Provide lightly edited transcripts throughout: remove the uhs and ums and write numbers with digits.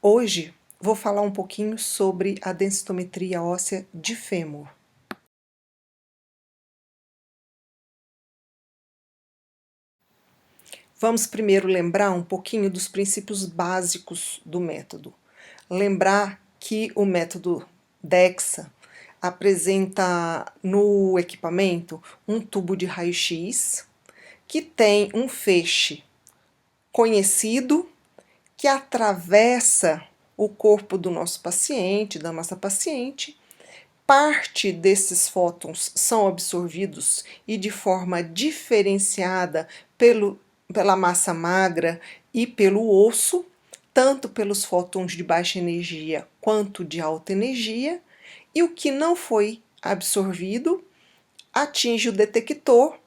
Hoje vou falar um pouquinho sobre a densitometria óssea de fêmur. Vamos primeiro lembrar um pouquinho dos princípios básicos do método. Lembrar que o método DEXA apresenta no equipamento um tubo de raio-x que tem um feixe conhecido que atravessa o corpo do nosso paciente, da nossa paciente. Parte desses fótons são absorvidos e de forma diferenciada pela massa magra e pelo osso, tanto pelos fótons de baixa energia quanto de alta energia, e o que não foi absorvido atinge o detector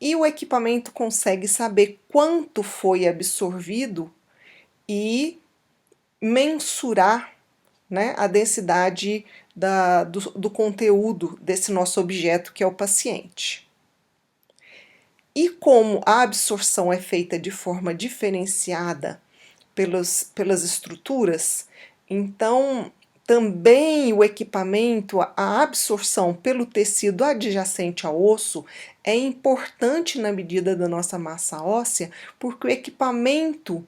e o equipamento consegue saber quanto foi absorvido e mensurar, né, a densidade do conteúdo desse nosso objeto, que é o paciente. E como a absorção é feita de forma diferenciada pelas estruturas, então também o equipamento, a absorção pelo tecido adjacente ao osso é importante na medida da nossa massa óssea, porque o equipamento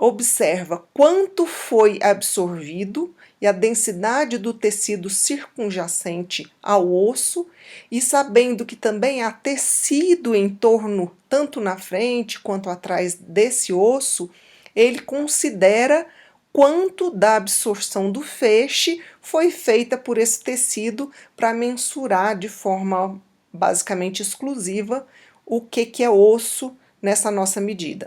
observa quanto foi absorvido e a densidade do tecido circunjacente ao osso, e sabendo que também há tecido em torno, tanto na frente quanto atrás desse osso, ele considera quanto da absorção do feixe foi feita por esse tecido para mensurar de forma basicamente exclusiva o que é osso nessa nossa medida.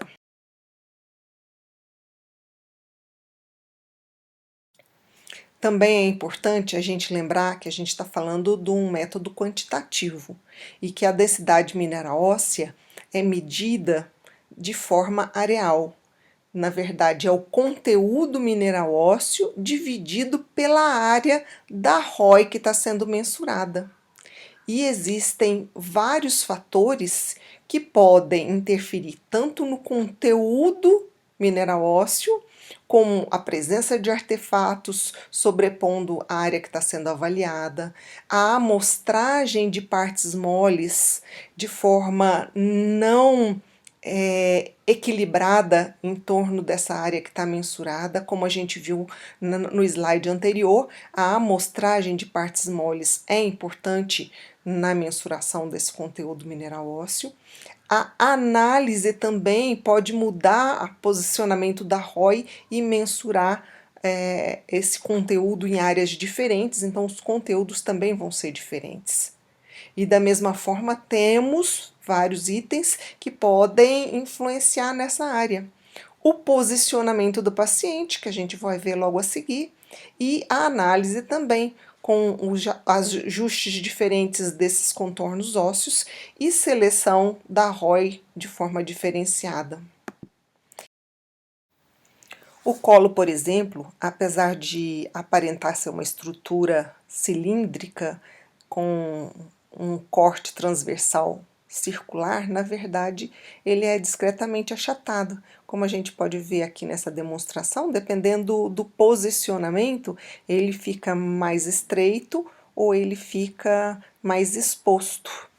Também é importante a gente lembrar que a gente está falando de um método quantitativo e que a densidade mineral óssea é medida de forma areal. Na verdade, é o conteúdo mineral ósseo dividido pela área da ROI que está sendo mensurada. E existem vários fatores que podem interferir tanto no conteúdo mineral ósseo, como a presença de artefatos sobrepondo a área que está sendo avaliada, a amostragem de partes moles de forma não equilibrada em torno dessa área que está mensurada, como a gente viu no slide anterior. A amostragem de partes moles é importante na mensuração desse conteúdo mineral ósseo. A análise também pode mudar o posicionamento da ROI e mensurar esse conteúdo em áreas diferentes, então os conteúdos também vão ser diferentes. E da mesma forma temos vários itens que podem influenciar nessa área. O posicionamento do paciente, que a gente vai ver logo a seguir, e a análise também, com os ajustes diferentes desses contornos ósseos e seleção da ROI de forma diferenciada. O colo, por exemplo, apesar de aparentar ser uma estrutura cilíndrica com um corte transversal circular, na verdade, ele é discretamente achatado. Como a gente pode ver aqui nessa demonstração, dependendo do posicionamento, ele fica mais estreito ou ele fica mais exposto.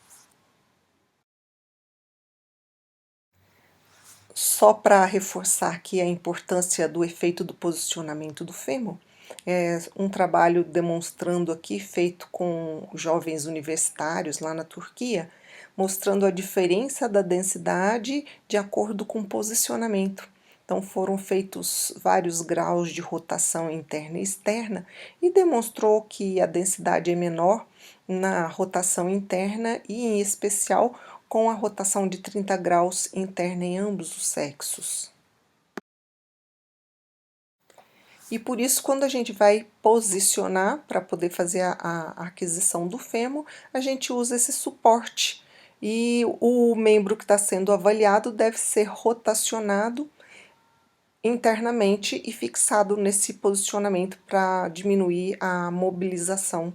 Só para reforçar aqui a importância do efeito do posicionamento do fêmur, é um trabalho demonstrando aqui, feito com jovens universitários lá na Turquia, mostrando a diferença da densidade de acordo com o posicionamento. Então foram feitos vários graus de rotação interna e externa e demonstrou que a densidade é menor na rotação interna e, em especial, com a rotação de 30 graus interna em ambos os sexos. E por isso, quando a gente vai posicionar para poder fazer a aquisição do fêmur, a gente usa esse suporte. E o membro que está sendo avaliado deve ser rotacionado internamente e fixado nesse posicionamento para diminuir a mobilização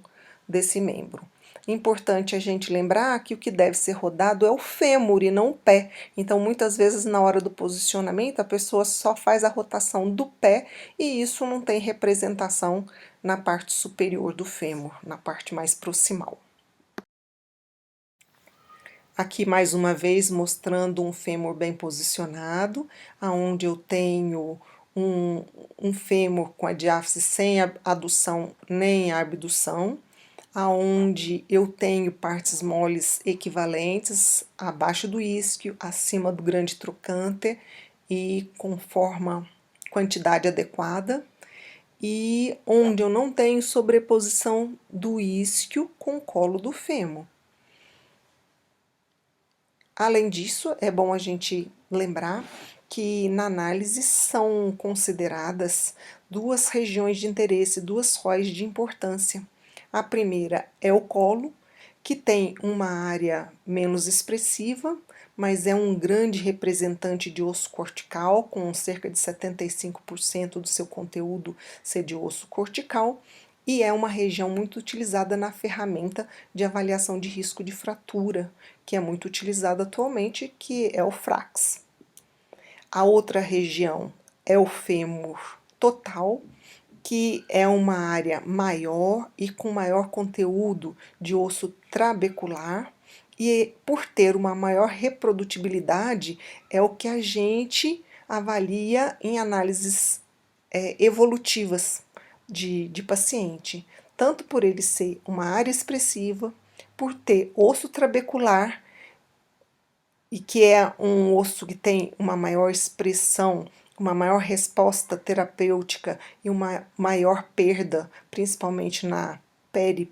desse membro. Importante a gente lembrar que o que deve ser rodado é o fêmur e não o pé. Então, muitas vezes, na hora do posicionamento, a pessoa só faz a rotação do pé e isso não tem representação na parte superior do fêmur, na parte mais proximal. Aqui, mais uma vez, mostrando um fêmur bem posicionado, aonde eu tenho um fêmur com a diáfise sem adução nem abdução, aonde eu tenho partes moles equivalentes abaixo do isquio, acima do grande trocânter e com quantidade adequada, e onde eu não tenho sobreposição do isquio com o colo do fêmur. Além disso, é bom a gente lembrar que na análise são consideradas duas regiões de interesse, duas róis de importância. A primeira é o colo, que tem uma área menos expressiva, mas é um grande representante de osso cortical, com cerca de 75% do seu conteúdo ser de osso cortical, e é uma região muito utilizada na ferramenta de avaliação de risco de fratura, que é muito utilizada atualmente, que é o FRAX. A outra região é o fêmur total, que é uma área maior e com maior conteúdo de osso trabecular, e por ter uma maior reprodutibilidade, é o que a gente avalia em análises evolutivas de paciente, tanto por ele ser uma área expressiva, por ter osso trabecular, e que é um osso que tem uma maior expressão, uma maior resposta terapêutica e uma maior perda, principalmente na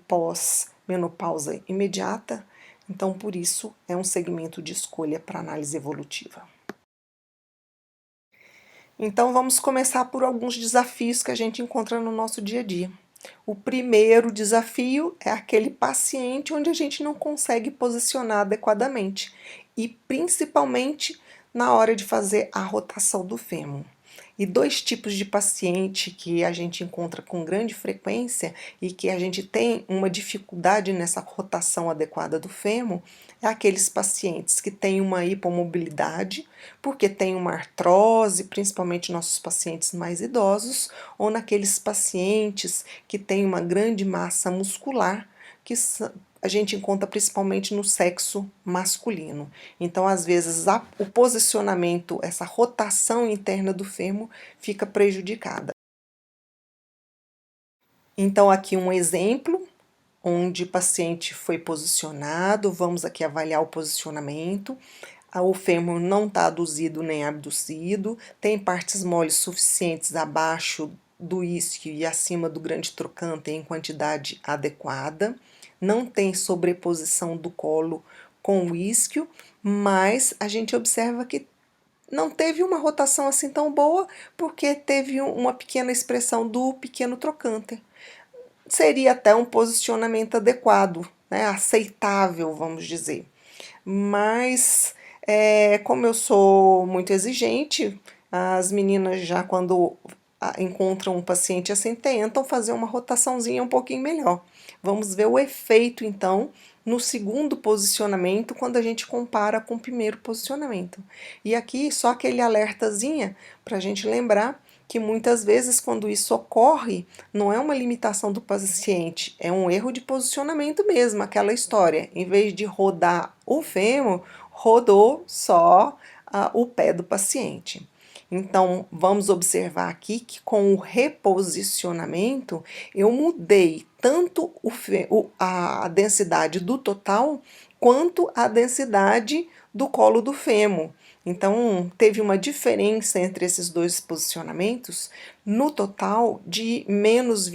pós-menopausa imediata. Então, por isso, é um segmento de escolha para análise evolutiva. Então, vamos começar por alguns desafios que a gente encontra no nosso dia a dia. O primeiro desafio é aquele paciente onde a gente não consegue posicionar adequadamente, e principalmente na hora de fazer a rotação do fêmur. E dois tipos de paciente que a gente encontra com grande frequência e que a gente tem uma dificuldade nessa rotação adequada do fêmur é aqueles pacientes que têm uma hipomobilidade, porque tem uma artrose, principalmente nossos pacientes mais idosos, ou naqueles pacientes que têm uma grande massa muscular, que a gente encontra principalmente no sexo masculino. Então, às vezes, o posicionamento, essa rotação interna do fêmur fica prejudicada. Então, aqui um exemplo onde o paciente foi posicionado, vamos aqui avaliar o posicionamento. O fêmur não está aduzido nem abduzido, tem partes moles suficientes abaixo do isquio e acima do grande trocânter em quantidade adequada, não tem sobreposição do colo com o isquio, mas a gente observa que não teve uma rotação assim tão boa, porque teve uma pequena expressão do pequeno trocânter. Seria até um posicionamento adequado, né, aceitável, vamos dizer. Mas, como eu sou muito exigente, as meninas já quando encontram um paciente assim, tentam fazer uma rotaçãozinha um pouquinho melhor. Vamos ver o efeito, então, no segundo posicionamento, quando a gente compara com o primeiro posicionamento. E aqui, só aquele alertazinha para a gente lembrar que muitas vezes, quando isso ocorre, não é uma limitação do paciente, é um erro de posicionamento mesmo, aquela história. Em vez de rodar o fêmur, rodou só o pé do paciente. Então, vamos observar aqui que com o reposicionamento, eu mudei tanto a densidade do total, quanto a densidade do colo do fêmur. Então, teve uma diferença entre esses dois posicionamentos, no total de menos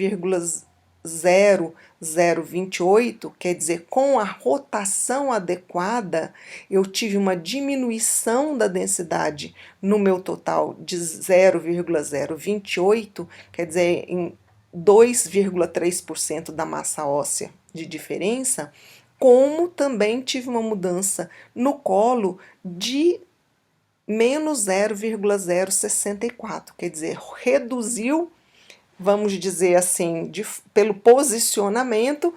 0,028, quer dizer, com a rotação adequada, eu tive uma diminuição da densidade no meu total de 0,028, quer dizer, em 2,3% da massa óssea de diferença, como também tive uma mudança no colo de menos 0,064, quer dizer, reduziu, vamos dizer assim, pelo posicionamento,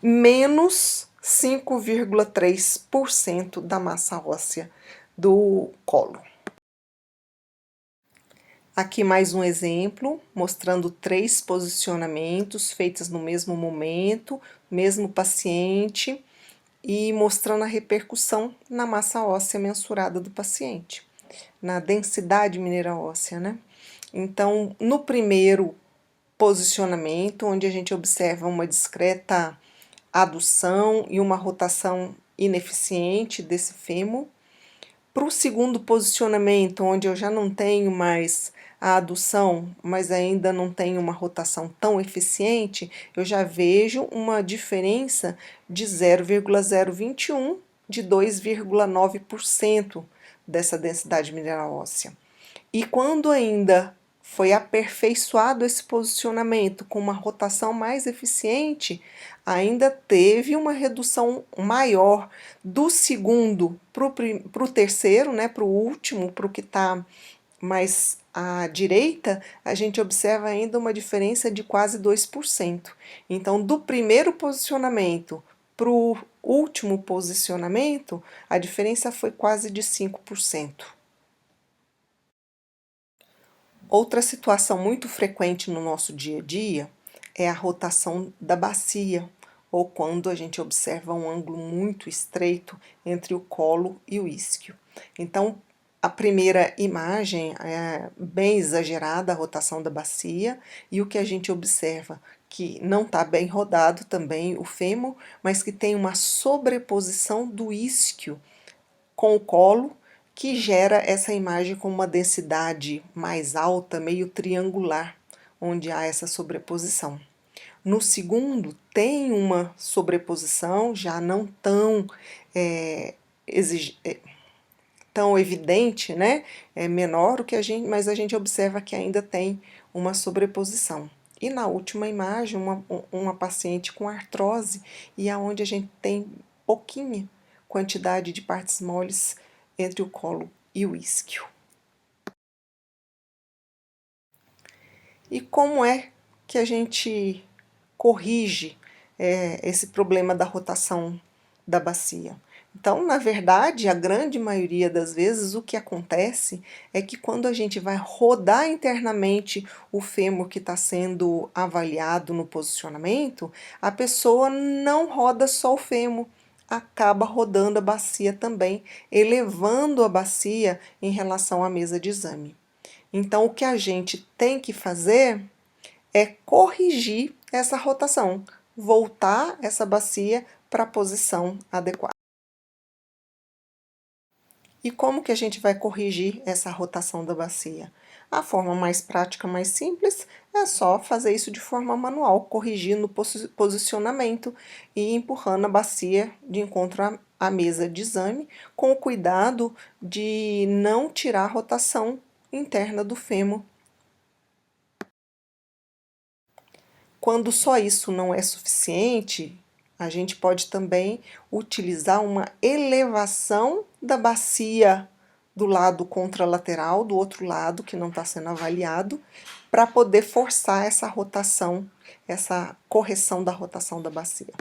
menos 5,3% da massa óssea do colo. Aqui mais um exemplo, mostrando 3 posicionamentos feitos no mesmo momento, mesmo paciente, e mostrando a repercussão na massa óssea mensurada do paciente, na densidade mineral óssea, né? Então, no primeiro posicionamento, onde a gente observa uma discreta adução e uma rotação ineficiente desse fêmur. Para o segundo posicionamento, onde eu já não tenho mais a adução, mas ainda não tenho uma rotação tão eficiente, eu já vejo uma diferença de 0,021, de 2,9% dessa densidade mineral óssea. E quando ainda foi aperfeiçoado esse posicionamento com uma rotação mais eficiente, ainda teve uma redução maior do segundo para o terceiro, né, para o último, para o que está mais à direita, a gente observa ainda uma diferença de quase 2%. Então, do primeiro posicionamento para o último posicionamento, a diferença foi quase de 5%. Outra situação muito frequente no nosso dia a dia é a rotação da bacia, ou quando a gente observa um ângulo muito estreito entre o colo e o isquio. Então, a primeira imagem é bem exagerada a rotação da bacia, e o que a gente observa que não está bem rodado também o fêmur, mas que tem uma sobreposição do isquio com o colo, que gera essa imagem com uma densidade mais alta, meio triangular, onde há essa sobreposição. No segundo, tem uma sobreposição, já não tão, tão evidente, né? É menor o que mas a gente observa que ainda tem uma sobreposição. E na última imagem, uma paciente com artrose, e aonde a gente tem pouquinha quantidade de partes moles entre o colo e o isquio. E como é que a gente corrige esse problema da rotação da bacia? Então, na verdade, a grande maioria das vezes, o que acontece é que quando a gente vai rodar internamente o fêmur que está sendo avaliado no posicionamento, a pessoa não roda só o fêmur, acaba rodando a bacia também, elevando a bacia em relação à mesa de exame. Então, o que a gente tem que fazer é corrigir essa rotação, voltar essa bacia para a posição adequada. E como que a gente vai corrigir essa rotação da bacia? A forma mais prática, mais simples, é só fazer isso de forma manual, corrigindo o posicionamento e empurrando a bacia de encontro à mesa de exame, com o cuidado de não tirar a rotação interna do fêmur. Quando só isso não é suficiente, a gente pode também utilizar uma elevação da bacia do lado contralateral, do outro lado que não está sendo avaliado, para poder forçar essa rotação, essa correção da rotação da bacia.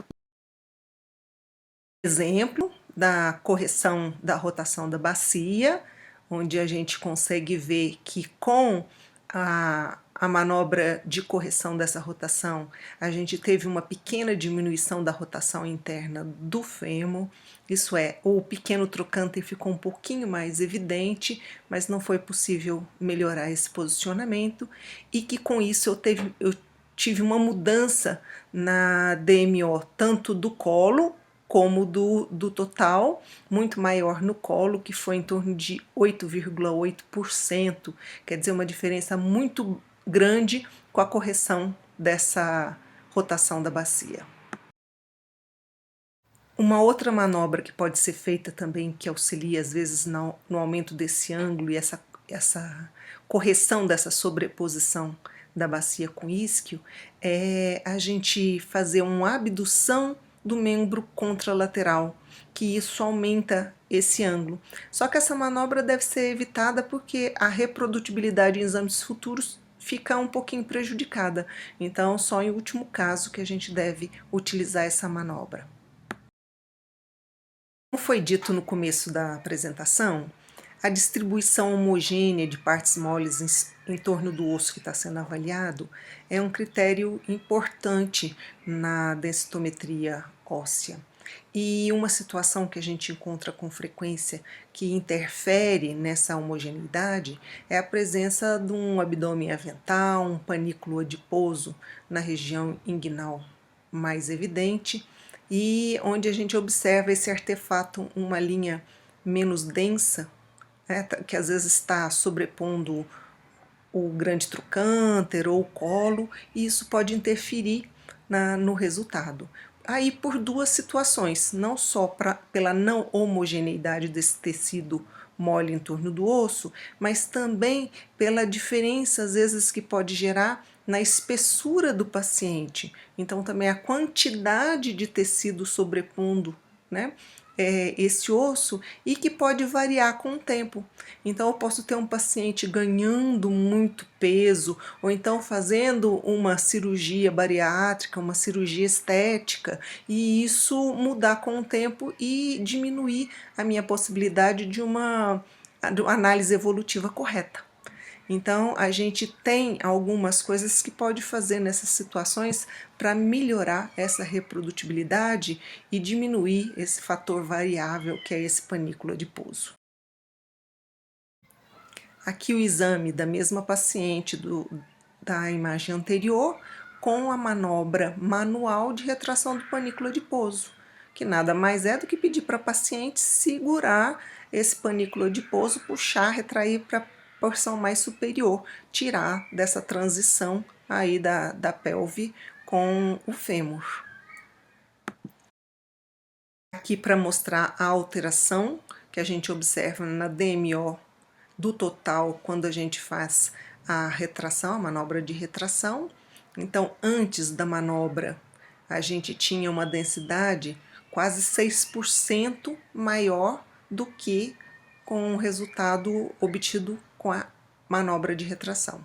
Exemplo da correção da rotação da bacia, onde a gente consegue ver que com a manobra de correção dessa rotação, a gente teve uma pequena diminuição da rotação interna do fêmur, isso é, o pequeno trocante ficou um pouquinho mais evidente, mas não foi possível melhorar esse posicionamento, e que com isso eu tive uma mudança na DMO, tanto do colo como do total, muito maior no colo, que foi em torno de 8,8%, quer dizer, uma diferença muito grande com a correção dessa rotação da bacia. Uma outra manobra que pode ser feita também, que auxilia às vezes no aumento desse ângulo e essa correção dessa sobreposição da bacia com isquio, é a gente fazer uma abdução do membro contralateral, que isso aumenta esse ângulo. Só que essa manobra deve ser evitada porque a reprodutibilidade em exames futuros fica um pouquinho prejudicada. Então, só em último caso que a gente deve utilizar essa manobra. Como foi dito no começo da apresentação, a distribuição homogênea de partes moles em torno do osso que está sendo avaliado é um critério importante na densitometria óssea. E uma situação que a gente encontra com frequência que interfere nessa homogeneidade é a presença de um abdômen avental, um panículo adiposo na região inguinal mais evidente, e onde a gente observa esse artefato, uma linha menos densa, né, que às vezes está sobrepondo o grande trocânter ou o colo, e isso pode interferir no resultado. Aí por duas situações, não só pela não homogeneidade desse tecido mole em torno do osso, mas também pela diferença às vezes que pode gerar na espessura do paciente. Então também a quantidade de tecido sobrepondo, né, esse osso, e que pode variar com o tempo. Então eu posso ter um paciente ganhando muito peso, ou então fazendo uma cirurgia bariátrica, uma cirurgia estética, e isso mudar com o tempo e diminuir a minha possibilidade de uma análise evolutiva correta. Então, a gente tem algumas coisas que pode fazer nessas situações para melhorar essa reprodutibilidade e diminuir esse fator variável que é esse panículo adiposo. Aqui o exame da mesma paciente da imagem anterior com a manobra manual de retração do panículo adiposo, que nada mais é do que pedir para a paciente segurar esse panículo adiposo, puxar, retrair para a porção mais superior, tirar dessa transição aí da pelve com o fêmur. Aqui para mostrar a alteração que a gente observa na DMO do total quando a gente faz a retração, a manobra de retração. Então, antes da manobra, a gente tinha uma densidade quase 6% maior do que com o resultado obtido com a manobra de retração.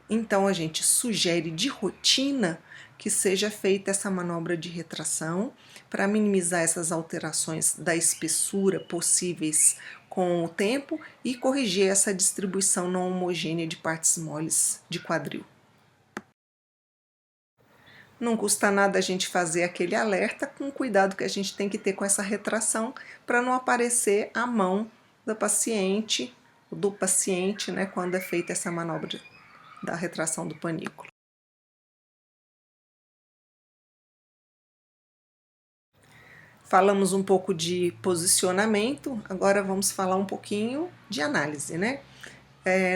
Então, a gente sugere de rotina que seja feita essa manobra de retração para minimizar essas alterações da espessura possíveis com o tempo e corrigir essa distribuição não homogênea de partes moles de quadril. Não custa nada a gente fazer aquele alerta com o cuidado que a gente tem que ter com essa retração para não aparecer a mão da paciente, do paciente, né, quando é feita essa manobra da retração do panículo. Falamos um pouco de posicionamento, agora vamos falar um pouquinho de análise, né?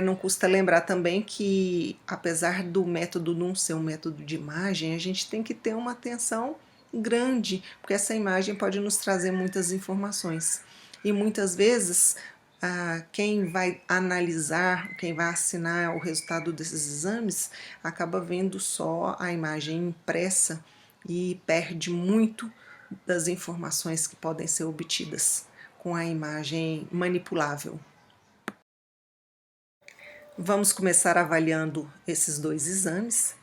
Não custa lembrar também que, apesar do método não ser um método de imagem, a gente tem que ter uma atenção grande, porque essa imagem pode nos trazer muitas informações. E muitas vezes, quem vai analisar, quem vai assinar o resultado desses exames, acaba vendo só a imagem impressa e perde muito das informações que podem ser obtidas com a imagem manipulável. Vamos começar avaliando esses dois exames.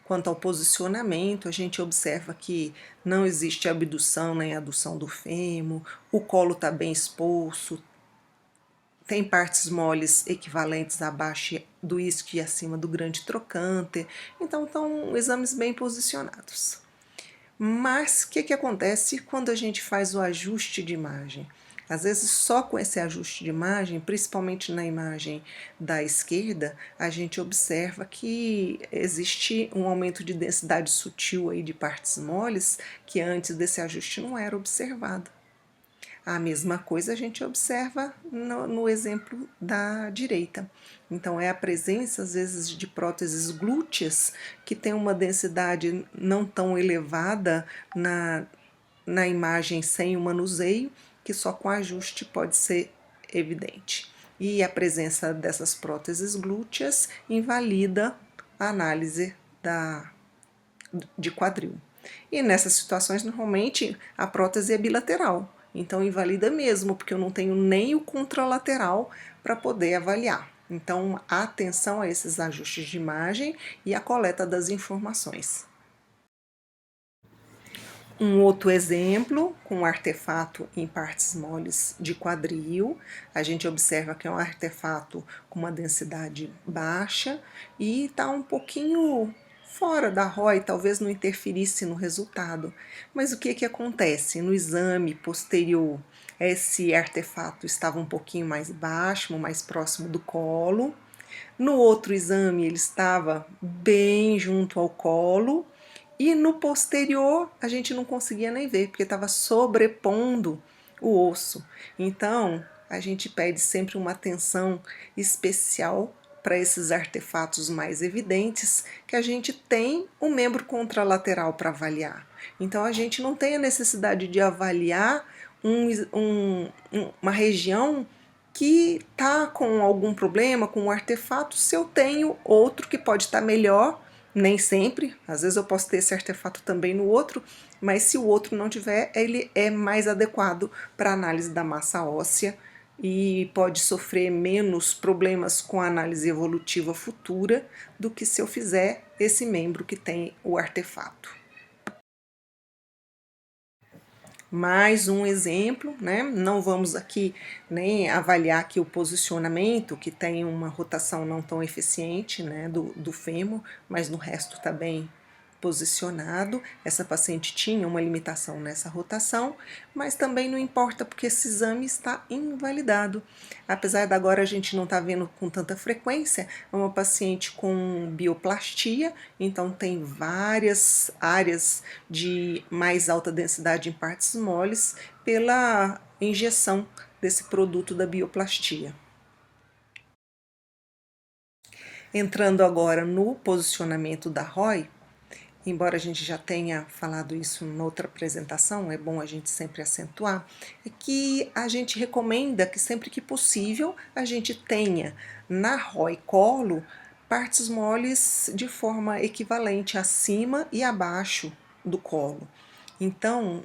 Quanto ao posicionamento, a gente observa que não existe abdução nem adução do fêmur, o colo está bem exposto, tem partes moles equivalentes abaixo do isquio e acima do grande trocânter, então estão exames bem posicionados. Mas o que acontece quando a gente faz o ajuste de imagem? Às vezes, só com esse ajuste de imagem, principalmente na imagem da esquerda, a gente observa que existe um aumento de densidade sutil aí de partes moles que antes desse ajuste não era observado. A mesma coisa a gente observa no exemplo da direita. Então, é a presença, às vezes, de próteses glúteas que tem uma densidade não tão elevada na imagem sem o manuseio, que só com ajuste pode ser evidente. E a presença dessas próteses glúteas invalida a análise de quadril. E nessas situações, normalmente, a prótese é bilateral. Então, invalida mesmo, porque eu não tenho nem o contralateral para poder avaliar. Então, atenção a esses ajustes de imagem e a coleta das informações. Um outro exemplo, com um artefato em partes moles de quadril, a gente observa que é um artefato com uma densidade baixa e está um pouquinho fora da ROI, talvez não interferisse no resultado. Mas o que que acontece? No exame posterior, esse artefato estava um pouquinho mais baixo, mais próximo do colo. No outro exame, ele estava bem junto ao colo, e no posterior a gente não conseguia nem ver, porque estava sobrepondo o osso. Então, a gente pede sempre uma atenção especial para esses artefatos mais evidentes, que a gente tem o membro contralateral para avaliar. Então, a gente não tem a necessidade de avaliar uma região que está com algum problema com o artefato, se eu tenho outro que pode estar melhor, nem sempre, às vezes eu posso ter esse artefato também no outro, mas se o outro não tiver, ele é mais adequado para análise da massa óssea e pode sofrer menos problemas com a análise evolutiva futura do que se eu fizer esse membro que tem o artefato. Mais um exemplo, né? Não vamos aqui nem avaliar aqui o posicionamento, que tem uma rotação não tão eficiente, né, do fêmur, mas no resto está bem posicionado. Essa paciente tinha uma limitação nessa rotação, mas também não importa porque esse exame está invalidado. Apesar de agora a gente não estar vendo com tanta frequência, é uma paciente com bioplastia, então tem várias áreas de mais alta densidade em partes moles pela injeção desse produto da bioplastia. Entrando agora no posicionamento da ROI, embora a gente já tenha falado isso em outra apresentação, é bom a gente sempre acentuar, é que a gente recomenda que sempre que possível a gente tenha na ROI colo partes moles de forma equivalente acima e abaixo do colo. Então,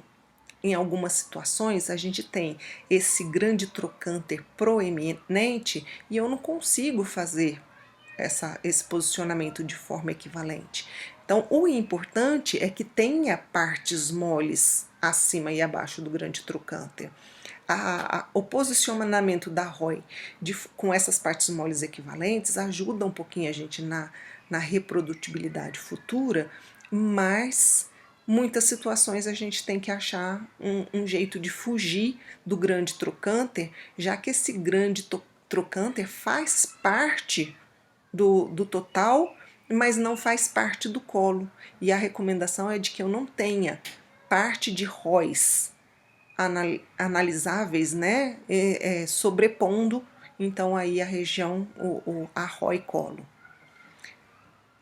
em algumas situações, a gente tem esse grande trocânter proeminente e eu não consigo fazer esse posicionamento de forma equivalente. Então, o importante é que tenha partes moles acima e abaixo do grande trocânter. O posicionamento da ROI com essas partes moles equivalentes ajuda um pouquinho a gente na reprodutibilidade futura, mas muitas situações a gente tem que achar um jeito de fugir do grande trocânter, já que esse grande trocânter faz parte do total, mas não faz parte do colo. E a recomendação é de que eu não tenha parte de ROIs analisáveis, né, sobrepondo, então aí a região, a ROI colo.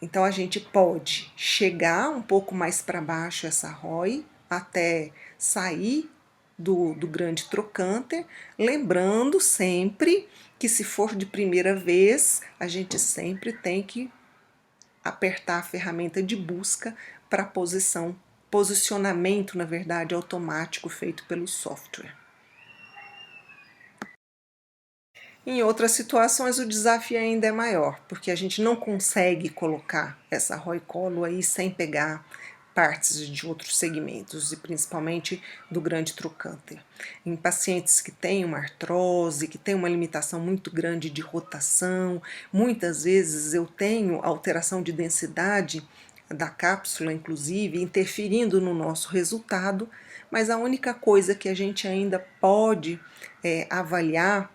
Então a gente pode chegar um pouco mais para baixo essa ROI, até sair do grande trocânter, lembrando sempre que se for de primeira vez, a gente sempre tem que apertar a ferramenta de busca para posicionamento, na verdade, automático feito pelo software. Em outras situações, o desafio ainda é maior, porque a gente não consegue colocar essa ROI colo aí sem pegar partes de outros segmentos, e principalmente do grande trocânter. Em pacientes que têm uma artrose, que têm uma limitação muito grande de rotação, muitas vezes eu tenho alteração de densidade da cápsula, inclusive, interferindo no nosso resultado, mas a única coisa que a gente ainda pode avaliar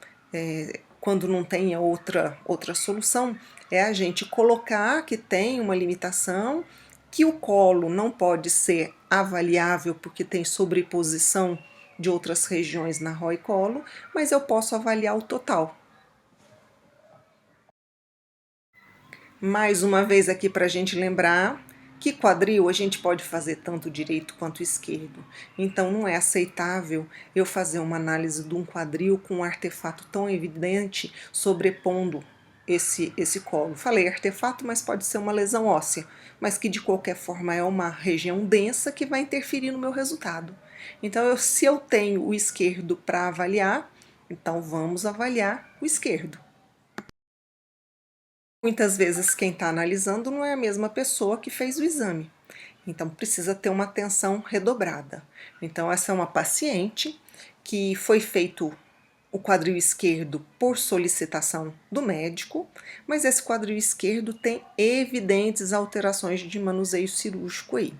quando não tenha outra solução, é a gente colocar que tem uma limitação, que o colo não pode ser avaliável porque tem sobreposição de outras regiões na ROI colo, mas eu posso avaliar o total. Mais uma vez aqui para a gente lembrar que quadril a gente pode fazer tanto direito quanto esquerdo. Então não é aceitável eu fazer uma análise de um quadril com um artefato tão evidente sobrepondo esse colo. Falei artefato, mas pode ser uma lesão óssea, mas que de qualquer forma é uma região densa que vai interferir no meu resultado. Então, se eu tenho o esquerdo para avaliar, então vamos avaliar o esquerdo. Muitas vezes quem está analisando não é a mesma pessoa que fez o exame, então precisa ter uma atenção redobrada. Então essa é uma paciente que foi feito o quadril esquerdo por solicitação do médico, mas esse quadril esquerdo tem evidentes alterações de manuseio cirúrgico aí.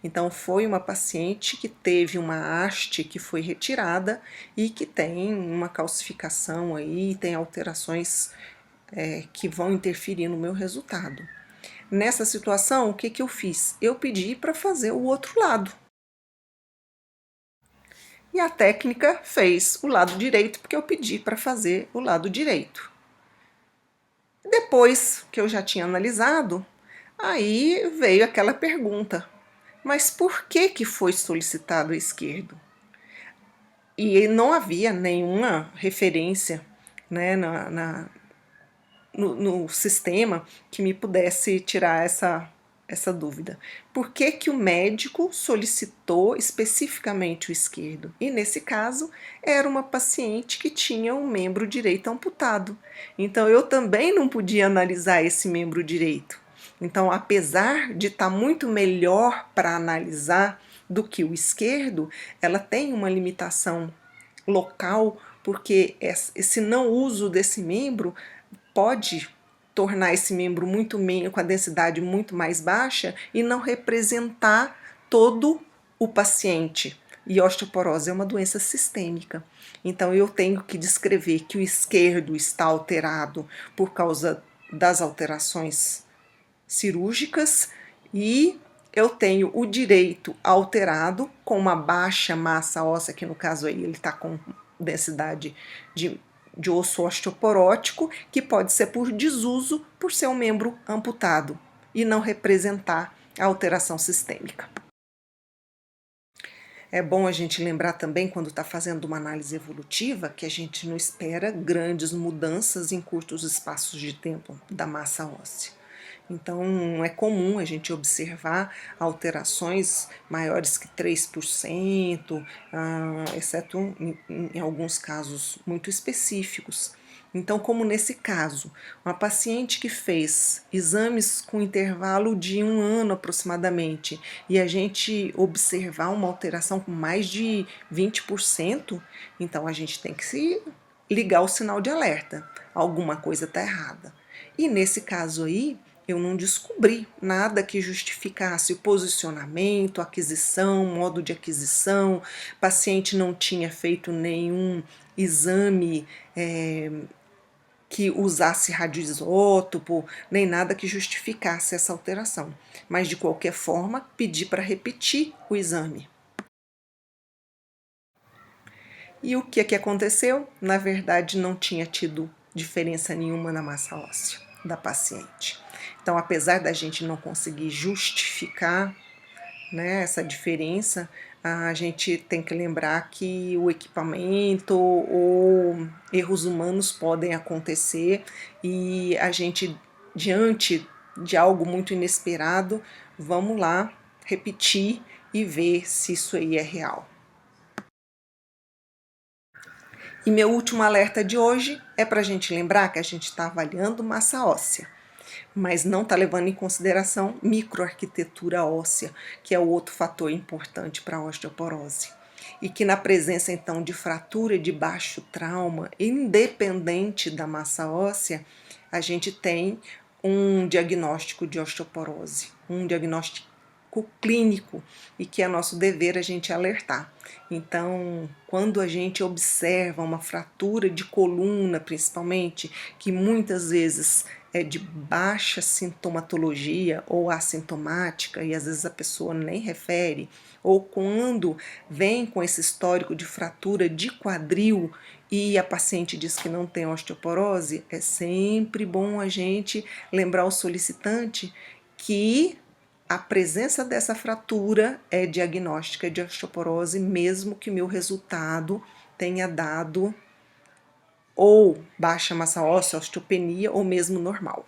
Então foi uma paciente que teve uma haste que foi retirada e que tem uma calcificação aí, tem alterações que vão interferir no meu resultado. Nessa situação, o que eu fiz? Eu pedi para fazer o outro lado. E a técnica fez o lado direito, porque eu pedi para fazer o lado direito. Depois que eu já tinha analisado, aí veio aquela pergunta: mas por que foi solicitado o esquerdo? E não havia nenhuma referência, né, no sistema que me pudesse tirar essa dúvida. Por que o médico solicitou especificamente o esquerdo? E nesse caso, era uma paciente que tinha um membro direito amputado. Então, eu também não podia analisar esse membro direito. Então, apesar de estar muito melhor para analisar do que o esquerdo, ela tem uma limitação local, porque esse não uso desse membro pode tornar esse membro com a densidade muito mais baixa e não representar todo o paciente. E osteoporose é uma doença sistêmica. Então eu tenho que descrever que o esquerdo está alterado por causa das alterações cirúrgicas e eu tenho o direito alterado com uma baixa massa óssea, que no caso aí ele está com densidade de osso osteoporótico, que pode ser por desuso, por ser um membro amputado e não representar a alteração sistêmica. É bom a gente lembrar também, quando está fazendo uma análise evolutiva, que a gente não espera grandes mudanças em curtos espaços de tempo da massa óssea. Então, é comum a gente observar alterações maiores que 3%, exceto em alguns casos muito específicos. Então, como nesse caso, uma paciente que fez exames com intervalo de 1 ano aproximadamente e a gente observar uma alteração com mais de 20%, então a gente tem que se ligar o sinal de alerta. Alguma coisa está errada. E nesse caso aí, eu não descobri nada que justificasse o posicionamento, aquisição, modo de aquisição, paciente não tinha feito nenhum exame que usasse radioisótopo, nem nada que justificasse essa alteração. Mas, de qualquer forma, pedi para repetir o exame. E o que aconteceu? Na verdade, não tinha tido diferença nenhuma na massa óssea da paciente. Então, apesar da gente não conseguir justificar, né, essa diferença, a gente tem que lembrar que o equipamento ou erros humanos podem acontecer e a gente, diante de algo muito inesperado, vamos lá repetir e ver se isso aí é real. E meu último alerta de hoje é para a gente lembrar que a gente está avaliando massa óssea, mas não está levando em consideração microarquitetura óssea, que é o outro fator importante para a osteoporose. E que na presença então de fratura e de baixo trauma, independente da massa óssea, a gente tem um diagnóstico de osteoporose, um diagnóstico clínico e que é nosso dever a gente alertar. Então, quando a gente observa uma fratura de coluna, principalmente, que muitas vezes é de baixa sintomatologia ou assintomática e às vezes a pessoa nem refere, ou quando vem com esse histórico de fratura de quadril e a paciente diz que não tem osteoporose, é sempre bom a gente lembrar o solicitante que a presença dessa fratura é diagnóstica de osteoporose, mesmo que o meu resultado tenha dado ou baixa massa óssea, osteopenia ou mesmo normal.